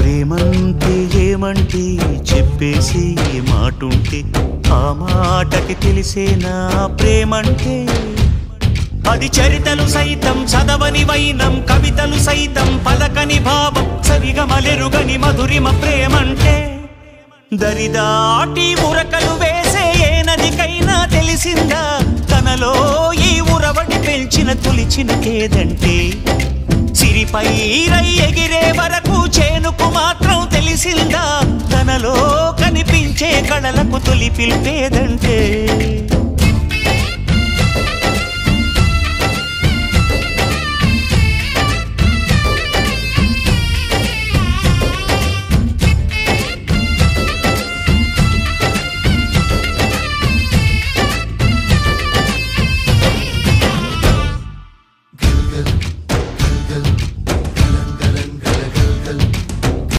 ప్రేమంటే ఏమంటే చెప్పేసి మాటుంటే ఆ మాటకి తెలిసేనా ప్రేమంటే అది చరితలు సైతం చదవని వైనం కవితలు సైతం పలకని భావం సరిగమలెరుగని మధురిమ ప్రేమంటే దరిదాటి ఉరకలు వేసే ఏ నదికైనా తెలిసిందా తనలో ఈ ఉరవడి పెంచిన తొలిచిన కేదంటే సిరిపై రై ఎగిరే వరకు చేనుకు మాత్రం తెలిసిందా తనలో కనిపించే కళలకు తొలి పిలిపేదంటే